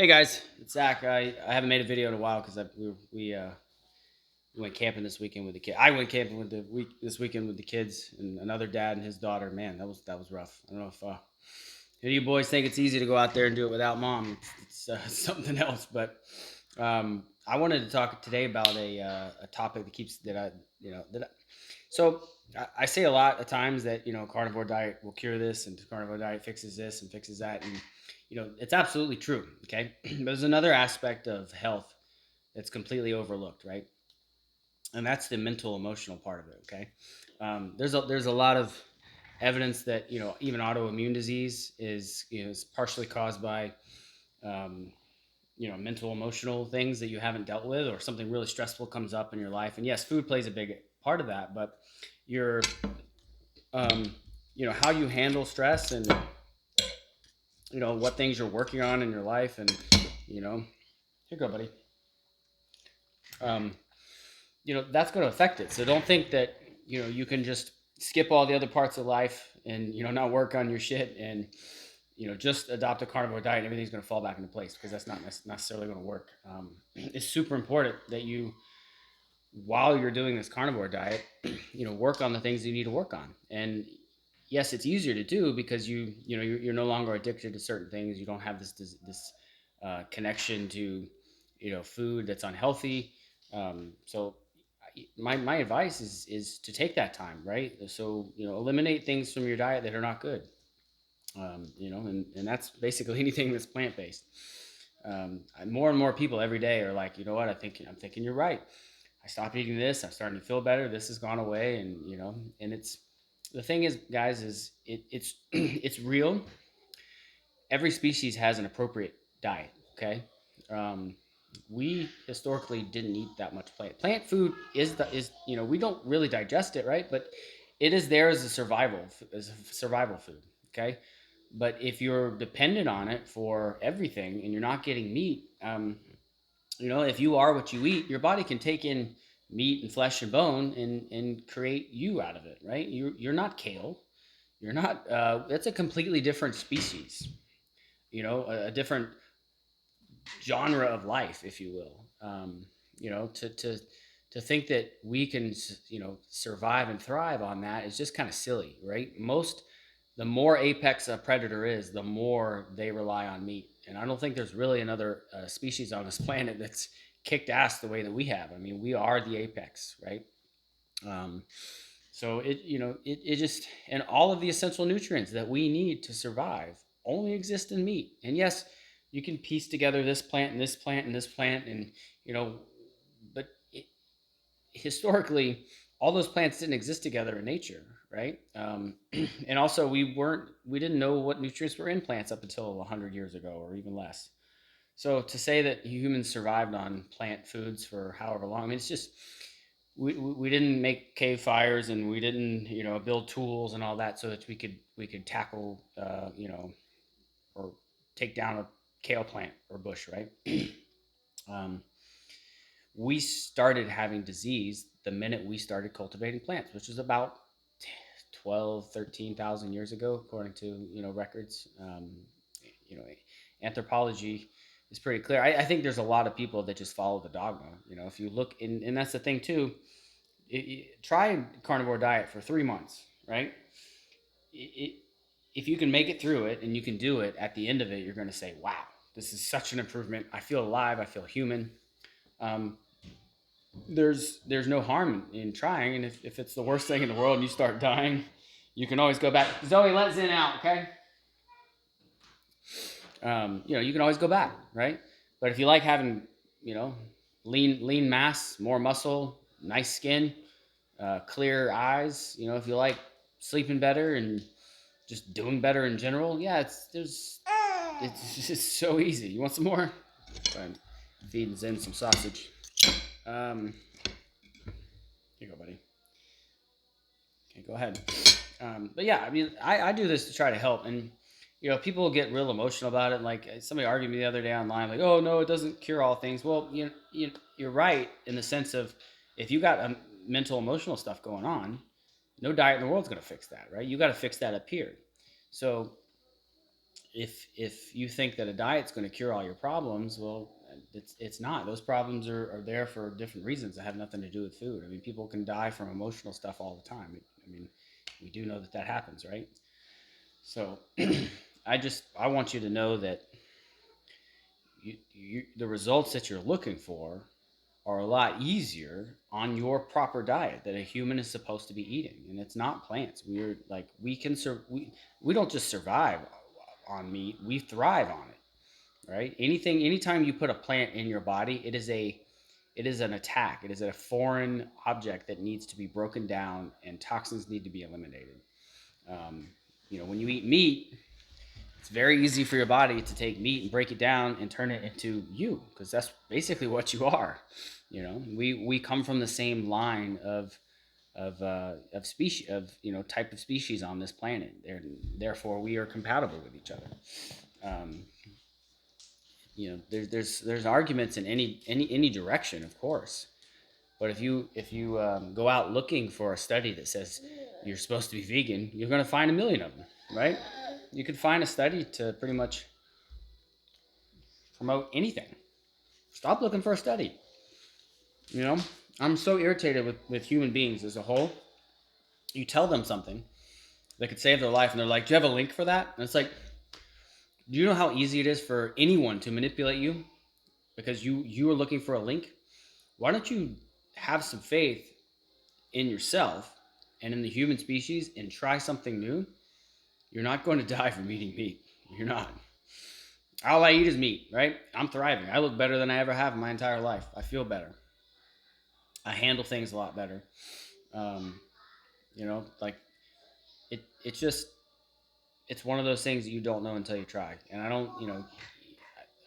Hey guys, it's Zach. I haven't made a video in a while because we went camping this weekend with the kid. I went camping with the week this weekend with the kids and another dad and his daughter. Man, that was rough. I don't know if any of you boys think it's easy to go out there and do it without mom. It's something else. But I wanted to talk today about a topic that keeps that I you know that I, so I say a lot of times that carnivore diet will cure this and carnivore diet fixes this and fixes that, and it's absolutely true. Okay, but there's another aspect of health that's completely overlooked, right? And that's the mental emotional part of it. Okay, there's a lot of evidence that even autoimmune disease is partially caused by um, mental emotional things that you haven't dealt with, or something really stressful comes up in your life. And yes, food plays a big part of that, but your um, how you handle stress, and what things you're working on in your life, and you know here you go, buddy. um, that's going to affect it. So don't think that you can just skip all the other parts of life and not work on your shit, and just adopt a carnivore diet and everything's going to fall back into place, because that's not necessarily going to work. It's super important that you, while you're doing this carnivore diet, work on the things you need to work on. And yes, it's easier to do because you're no longer addicted to certain things. You don't have this connection to food that's unhealthy. So my advice is to take that time, right? So eliminate things from your diet that are not good. And that's basically anything that's plant based. More and more people every day are like, you know what, I'm thinking you're right. I stopped eating this. I'm starting to feel better. This has gone away, and it's the thing is, guys, is it's it's real. Every species has an appropriate diet. Okay, um, we historically didn't eat that much plant food. Is we don't really digest it, right? But it is there as a survival food. Okay, but if you're dependent on it for everything and you're not getting meat, if you are what you eat, your body can take in meat and flesh and bone and create you out of it, right? You're not kale. You're not. That's a completely different species. A different genre of life, if you will. To think that we can survive and thrive on that is just kind of silly, right? The more apex a predator is, the more they rely on meat. And I don't think there's really another species on this planet that's kicked ass the way that we have. I mean, we are the apex, right? Um, so it just, and all of the essential nutrients that we need to survive only exist in meat. And yes, you can piece together this plant and this plant and this plant, and but historically, all those plants didn't exist together in nature, right? And also, we didn't know what nutrients were in plants up until 100 years ago, or even less. So to say that humans survived on plant foods for however long, I mean, it's just we didn't make cave fires, and we didn't build tools and all that so that we could tackle or take down a kale plant or bush, right? um, we started having disease the minute we started cultivating plants, which is about 12, 13,000 years ago, according to records. You know, Anthropology is pretty clear. I think there's a lot of people that just follow the dogma. If you look, and that's the thing too. Try carnivore diet for 3 months, right? It, if you can make it through it and you can do it, at the end of it, you're going to say, "Wow, this is such an improvement. I feel alive. I feel human." Um, there's no harm in trying, and if it's the worst thing in the world and you start dying, you can always go back. Zoe, let Zen out, okay? You can always go back, right? But if you like having you know lean mass, more muscle, nice skin, clear eyes, if you like sleeping better and just doing better in general, yeah, it's just so easy. You want some more? I'm feeding Zen some sausage. um Here you go, buddy. Okay, go ahead. But yeah, I mean, I do this to try to help, and people get real emotional about it. Like somebody argued me the other day online, like, "Oh no, it doesn't cure all things." Well, you're right in the sense of, if you got mental emotional stuff going on, no diet in the world's going to fix that, right? You got to fix that up here. So if you think that a diet's going to cure all your problems, well, it's not. Those problems are there for different reasons that have nothing to do with food. I mean, people can die from emotional stuff all the time. I mean, we do know that that happens, right? So, I want you to know that the results that you're looking for are a lot easier on your proper diet that a human is supposed to be eating, and it's not plants. We're like we don't just survive on meat; we thrive on it, right? Anytime you put a plant in your body, it is an attack. It is a foreign object that needs to be broken down, and toxins need to be eliminated. Um, when you eat meat, it's very easy for your body to take meat and break it down and turn it into you, because that's basically what you are. We come from the same line of species of type of species on this planet. Therefore, we are compatible with each other. Um, there's arguments in any direction, of course. But if you go out looking for a study that says you're supposed to be vegan, you're going to find a million of them, right? You could find a study to pretty much promote anything. Stop looking for a study. You know, I'm so irritated with human beings as a whole. You tell them something that could save their life, and they're like, "Do you have a link for that?" And it's like, do you know how easy it is for anyone to manipulate you because you are looking for a link? Why don't you have some faith in yourself and in the human species and try something new? You're not going to die from eating meat. You're not. All I eat is meat, right? I'm thriving. I look better than I ever have in my entire life. I feel better. I handle things a lot better. Um, like it's just it's one of those things that you don't know until you try. And I don't,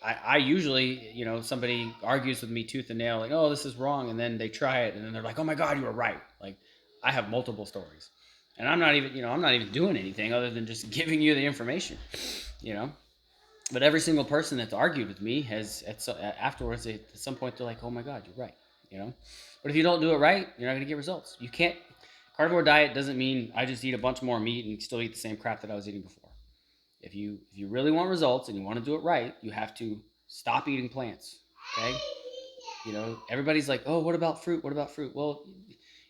I usually, somebody argues with me tooth and nail, like, oh, this is wrong. And then they try it and then they're like, oh my God, you were right. Like, I have multiple stories. And I'm not even doing anything other than just giving you the information, you know? But every single person that's argued with me has, afterwards, at some point, they're like, oh my God, you're right, you know? But if you don't do it right, you're not going to get results. You can't, carnivore diet doesn't mean I just eat a bunch more meat and still eat the same crap that I was eating before. If you really want results and you want to do it right, you have to stop eating plants. Okay? Everybody's like, "Oh, what about fruit? What about fruit?" Well,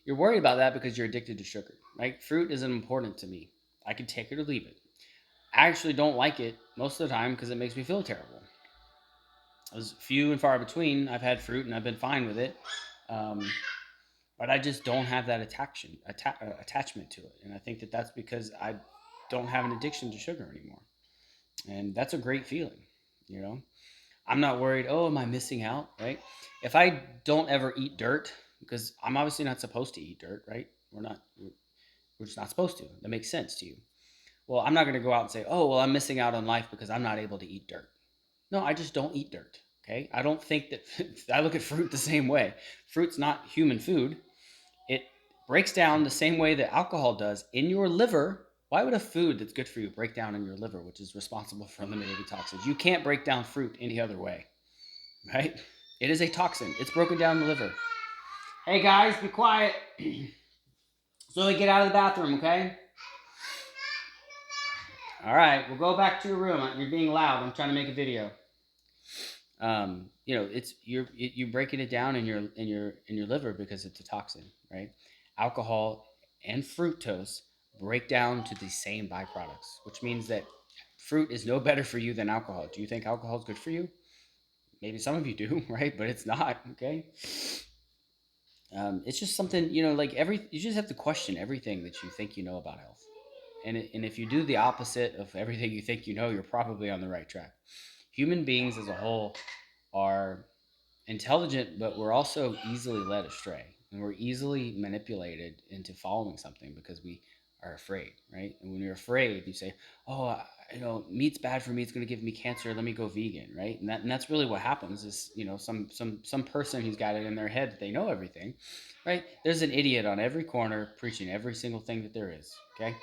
you're worried about that because you're addicted to sugar, right? Fruit isn't important to me. I can take it or leave it. I actually don't like it most of the time because it makes me feel terrible. As few and far between, I've had fruit and I've been fine with it. Um, but I just don't have that attachment to it, and I think that that's because I don't have an addiction to sugar anymore, and that's a great feeling. You know, I'm not worried. Oh, am I missing out? Right? If I don't ever eat dirt, because I'm obviously not supposed to eat dirt, right? We're not. We're just not supposed to. That makes sense to you. Well, I'm not going to go out and say, oh, well, I'm missing out on life because I'm not able to eat dirt. No, I just don't eat dirt. Okay, I don't think that. I look at fruit the same way. Fruit's not human food. It breaks down the same way that alcohol does in your liver. Why would a food that's good for you break down in your liver, which is responsible for eliminating toxins? You can't break down fruit any other way, right? It is a toxin. It's broken down in the liver. Hey guys, be quiet. So we get out of the bathroom, okay? All right, we'll go back to your room. You're being loud. I'm trying to make a video. It's you breaking it down in your liver because it's a toxin, right? Alcohol and fructose break down to the same byproducts, which means that fruit is no better for you than alcohol. Do you think alcohol is good for you? Maybe some of you do, right? But it's not. Okay. It's just something, like you just have to question everything that you think you know about health. And if you do the opposite of everything you think you know, you're probably on the right track. Human beings as a whole are intelligent, but we're also easily led astray, and we're easily manipulated into following something because we are afraid, right? And when you're afraid, you say, "Oh, meat's bad for me. It's going to give me cancer. Let me go vegan," right? And that's really what happens. Is some person who's got it in their head that they know everything, right? There's an idiot on every corner preaching every single thing that there is. Okay,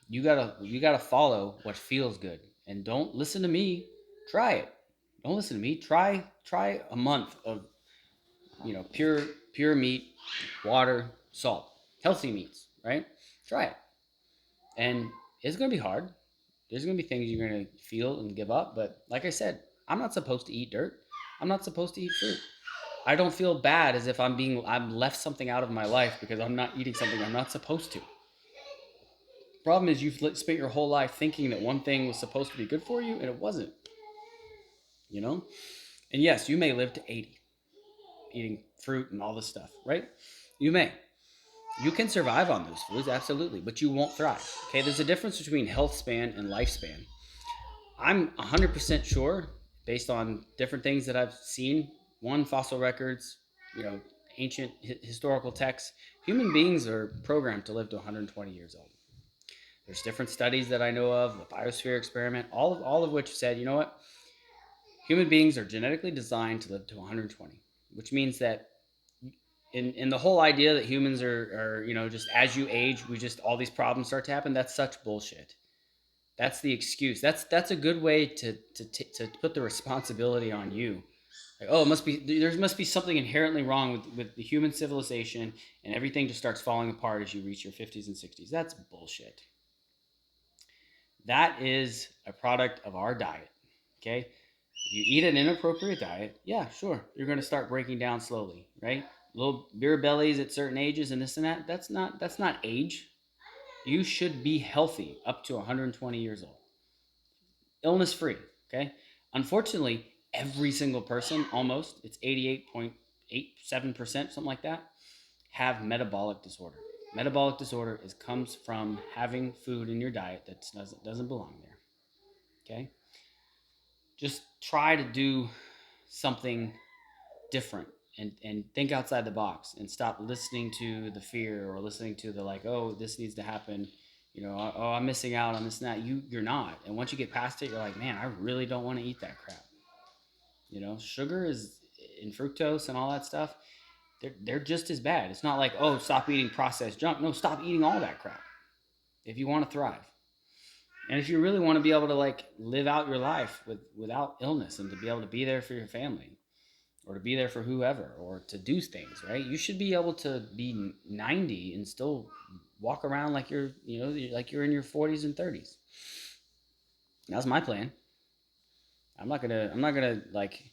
you gotta follow what feels good, and don't listen to me. Try it. Don't listen to me. Try a month of pure meat, water, salt, healthy meats, right? Try it, and it's gonna be hard. There's going to be things you're going to feel and give up. But like I said, I'm not supposed to eat dirt. I'm not supposed to eat fruit. I don't feel bad as if I'm left something out of my life because I'm not eating something I'm not supposed to. Problem is you've spent your whole life thinking that one thing was supposed to be good for you and it wasn't, you know? And yes, you may live to 80 eating fruit and all this stuff, right? You may. You can survive on those foods, absolutely, but you won't thrive. Okay, there's a difference between health span and lifespan. I'm 100% sure, based on different things that I've seen, one, fossil records, ancient historical texts, human beings are programmed to live to 120 years old. There's different studies that I know of, the biosphere experiment, all of which said, you know what? Human beings are genetically designed to live to 120, which means that in the whole idea that humans are just as you age, we just all these problems start to happen. That's such bullshit. That's the excuse. That's a good way to put the responsibility on you. Like, oh, there must be something inherently wrong with the human civilization, and everything just starts falling apart as you reach your 50s and 60s. That's bullshit. That is a product of our diet. Okay? If you eat an inappropriate diet, yeah, sure, you're going to start breaking down slowly, right? Little beer bellies at certain ages and this and that. That's not age. You should be healthy up to 120 years old, illness free. Okay. Unfortunately, every single person, almost, it's 88.87%, something like that, have metabolic disorder. Metabolic disorder comes from having food in your diet that doesn't belong there. Okay. Just try to do something different and think outside the box and stop listening to the fear or listening to the like, oh, this needs to happen, oh, I'm missing out on this and that. You're not. And once you get past it, you're like, man, I really don't want to eat that crap. Sugar is in fructose and all that stuff. They're just as bad. It's not like, oh, stop eating processed junk. No, stop eating all that crap if you want to thrive. And if you really want to be able to like live out your life without illness and to be able to be there for your family or to be there for whoever or to do things, right? You should be able to be 90 and still walk around like you're in your 40s and 30s. That's my plan. I'm not gonna like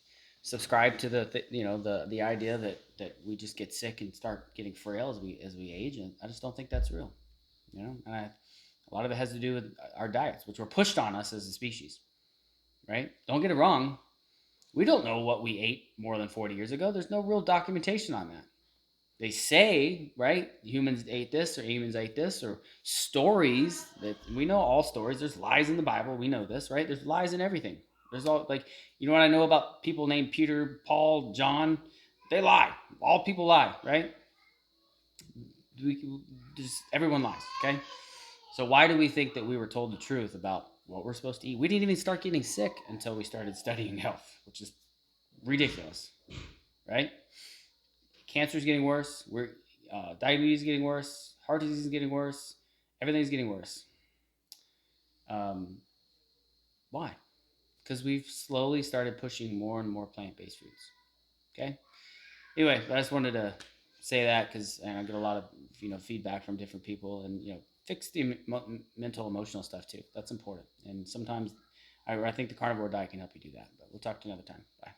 subscribe to the idea that we just get sick and start getting frail as we age, and I just don't think that's real. And a lot of it has to do with our diets, which were pushed on us as a species, right? Don't get it wrong. We don't know what we ate more than 40 years ago. There's no real documentation on that. They say, right, humans ate this or humans ate this, or stories that we know all stories. There's lies in the Bible. We know this, right? There's lies in everything. There's all like, what I know about people named Peter, Paul, John? They lie. All people lie, right? Everyone lies, okay? So why do we think that we were told the truth about what we're supposed to eat? We didn't even start getting sick until we started studying health, which is ridiculous, right? Cancer is getting worse. Diabetes is getting worse. Heart disease is getting worse. Everything's getting worse. Why? Because we've slowly started pushing more and more plant-based foods. Okay. Anyway, I just wanted to say that because I get a lot of feedback from different people, and fix the mental emotional stuff too. That's important. And sometimes I think the carnivore diet can help you do that. But we'll talk to you another time. Bye.